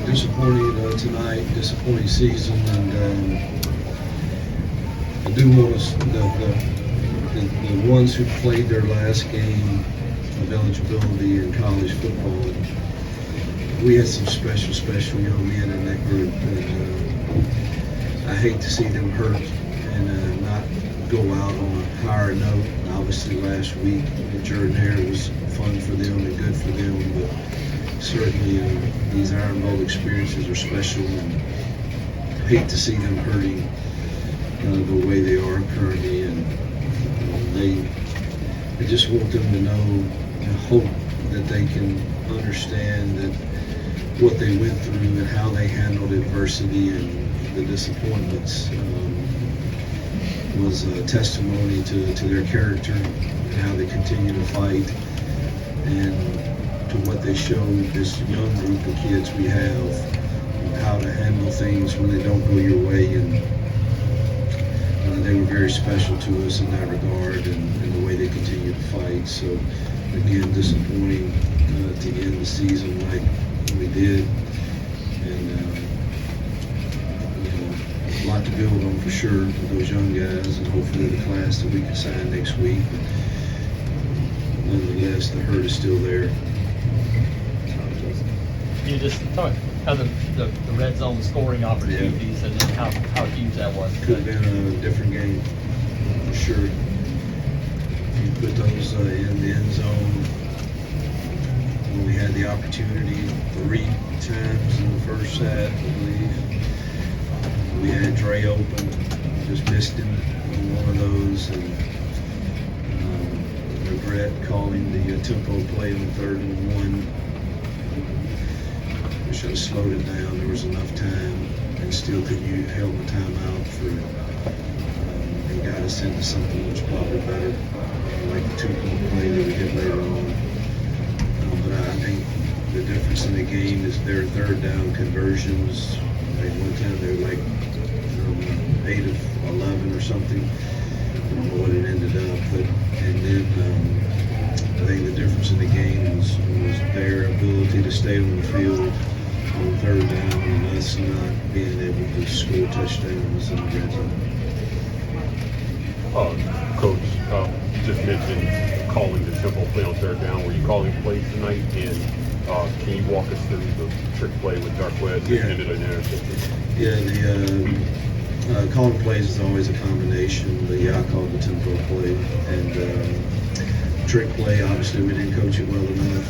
disappointing tonight, disappointing season, and I do want us, the ones who played their last game of eligibility in college football, we had some special young men in that group, and I hate to see them hurt and not go out on a higher note. Obviously last week at Jordan Hare was fun for them and good for them, but certainly these Iron Bowl experiences are special, and I hate to see them hurting the way they are currently, and I just want them to know and hope that they can understand that what they went through and how they handled adversity and the disappointments was a testimony to their character and how they continue to fight, and to what they showed this young group of kids we have, how to handle things when they don't go your way. And they were very special to us in that regard, and the way they continue to fight. So again, disappointing to end the season like we did, and a lot to build on for sure with those young guys, and hopefully the class that we can sign next week. But nonetheless, the hurt is still there. You just talk how the red zone scoring opportunities, and how huge that was. Could have been a different game for sure. If you put those in the end zone, when we had the opportunity 3 times in the first half, I believe. We had Dre open, just missed him on one of those, and regret calling the tempo play on 3rd and 1. We should have slowed it down. There was enough time, and still could you held the timeout for and got us into something which probably better, like the 2-point play that we did later on. But I think the difference in the game is their 3rd down conversions. Like one time they were like 8 of 11 or something. I don't know what it ended up, but and then I think the difference in the game was their ability to stay on the field on 3rd down, and us not being able to score touchdowns in the red zone. Coach, just mentioned calling the tempo play on 3rd down. Were you calling plays tonight? And can you walk us through the trick play with Darquez that ended an interception? Yeah, the calling plays is always a combination, but I called the tempo play. And trick play, obviously we didn't coach it well enough.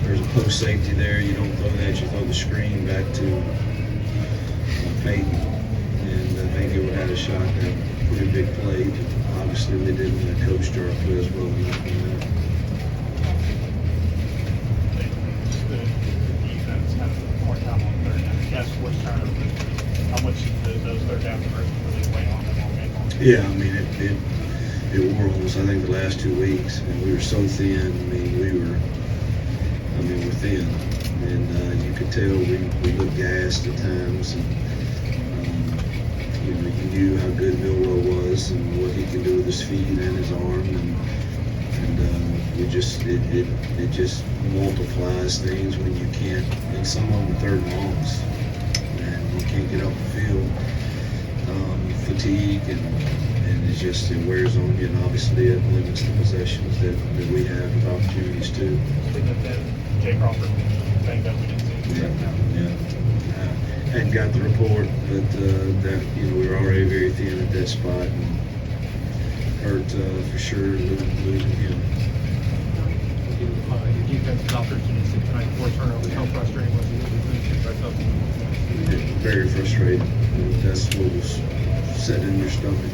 There's a post safety there. You don't throw that, you throw the screen back to Peyton. And I think it would have had a shot at a pretty big play. But obviously we didn't coach Darquez well enough on that. How much those 3rd down conversions really weigh on them all game long? Yeah, I mean it wore on us. I think the last 2 weeks, and we were so thin. We're thin, and you could tell we looked gassed at times, and you knew how good Milroe was and what he can do with his feet and his arm, and it just multiplies things when you can't. And some of them 3rd and longs, and you can't get up the field. Fatigue, and it wears on you, and obviously it limits the possessions that we have with opportunities too. Speaking of that, Jay Crawford banged up, we didn't see him. Yeah. Hadn't got the report, but that we were already very thin at that spot, and hurt for sure losing him. Your defense's opportunities tonight, 4 turnovers. How frustrating was it? Very frustrating. That's what was set in your stomach,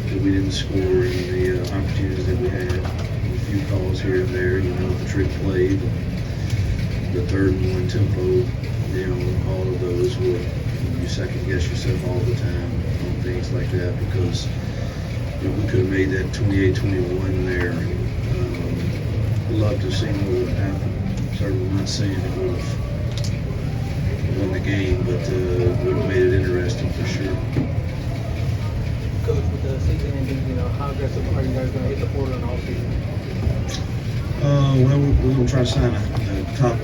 that we didn't score in the opportunities that we had. A few calls here and there, the trick play, the 3rd and 1 tempo, all of those were, you second guess yourself all the time on things like that, because we could have made that 28-21 there. Love to see what would have happened. Certainly not saying it would have won the game, but would have made it interesting for sure. Coach, with the season ending, how aggressive are you guys going to hit the portal in all season? Well, we're going to try to sign a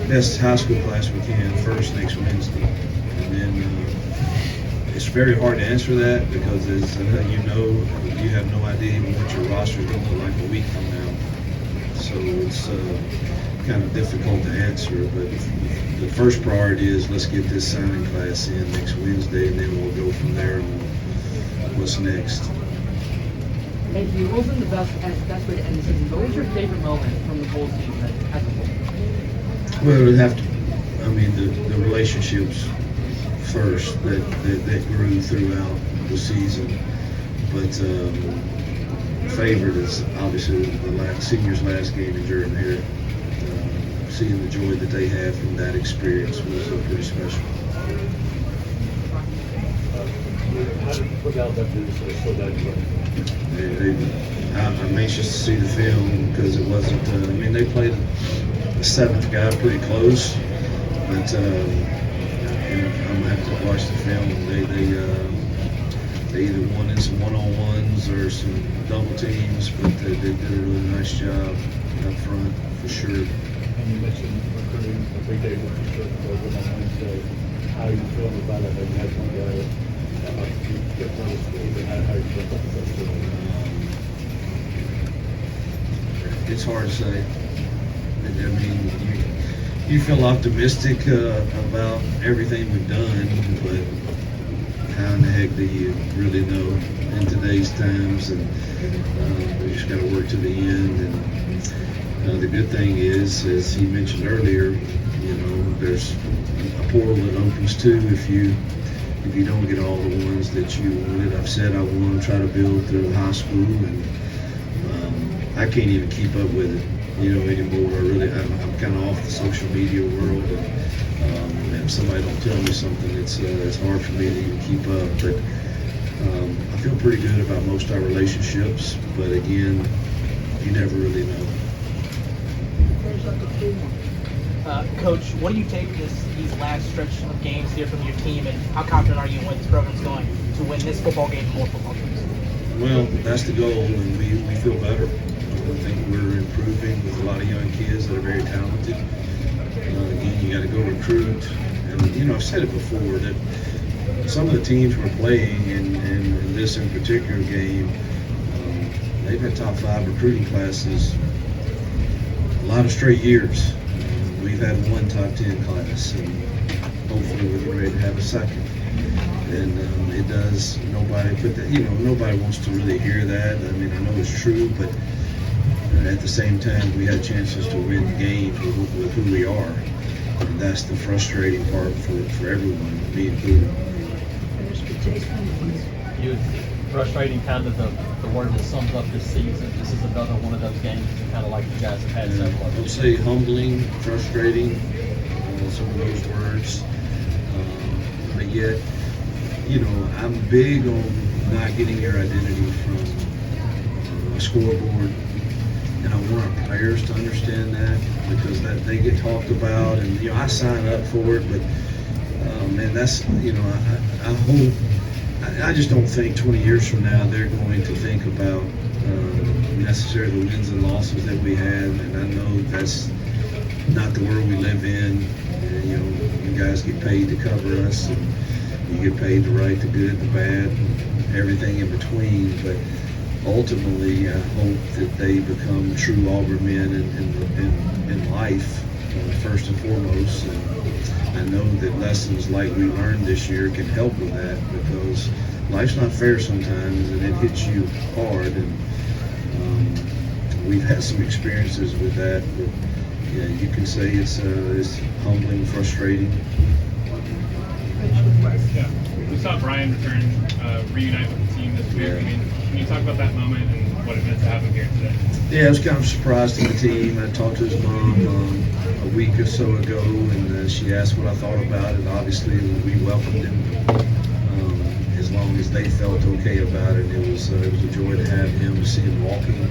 best high school class we can first next Wednesday. And then it's very hard to answer that because, as you have no idea what your roster is going to look like a week from now. So it's kind of difficult to answer. But the first priority is let's get this signing class in next Wednesday, and then we'll go from there on what's next. Hey, Hugh, what was the best way to end the season? What was your favorite moment from the Bulls team as a whole? Well, it would have to, the relationships first that grew throughout the season. But favorite is obviously the seniors' last game in Jordan-Hare. Seeing the joy that they had from that experience was pretty special. How did you put out that business so that I'm anxious to see the film because it wasn't. They played the seventh guy pretty close, but I'm gonna have to watch the film. They either won in some one-on-ones or some double teams, but they did a really nice job up front for sure. And you mentioned recruiting a big day with the program on Wednesday. How are you feeling about it? Have you had one guy get one of the schools, and how are you feeling about the school? It's hard to say. You feel optimistic about everything we've done, but how in the heck do you really know in today's times? And we just got to work to the end. And the good thing is, as he mentioned earlier, there's a portal that opens too if you don't get all the ones that you wanted. I've said I want to try to build through high school, and I can't even keep up with it, anymore. I'm kind of off the social media world, and if somebody don't tell me something, it's hard for me to even keep up. But I feel pretty good about most of our relationships. But again, you never really know. Coach, what do you take these last stretch of games here from your team, and how confident are you in where this program's going to win this football game and more football games? Well, that's the goal, and we feel better. I think we're improving with a lot of young kids that are very talented. Again, you got to go recruit, and I've said it before that some of the teams we're playing, in this in particular game, they've had top 5 recruiting classes a lot of straight years. We've had one top 10 class, and hopefully we're getting ready to have a second. And it does. Nobody wants to really hear that. I know it's true, but at the same time, we had chances to win games with who we are, and that's the frustrating part for everyone, me included. Frustrating, kind of the word that sums up this season. This is another one of those games, kind of like you guys have had several of them. I'd say humbling, frustrating, some of those words. But yet, I'm big on not getting your identity from a scoreboard. And I want our players to understand that, because that they get talked about, and I sign up for it. But that's I hope. I just don't think 20 years from now they're going to think about necessarily the wins and losses that we have, and I know that's not the world we live in. You guys get paid to cover us, and you get paid to write the good, the bad, and everything in between. But ultimately, I hope that they become true Auburn men in life, first and foremost. And I know that lessons like we learned this year can help with that, because life's not fair sometimes, and it hits you hard. And we've had some experiences with that. But yeah, you can say it's humbling, frustrating. Yeah. We saw Brian reunite with the team this week. Can you talk about that moment and what it meant to have him here today? Yeah, I was kind of surprised to the team. I talked to his mom a week or so ago, and she asked what I thought about it. Obviously, we welcomed him as long as they felt okay about it. It was a joy to have him, to see him walking.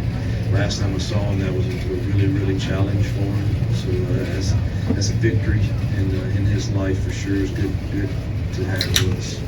Last time I saw him, that was a really, really challenge for him. So that's a victory in his life for sure. It's good to have with us.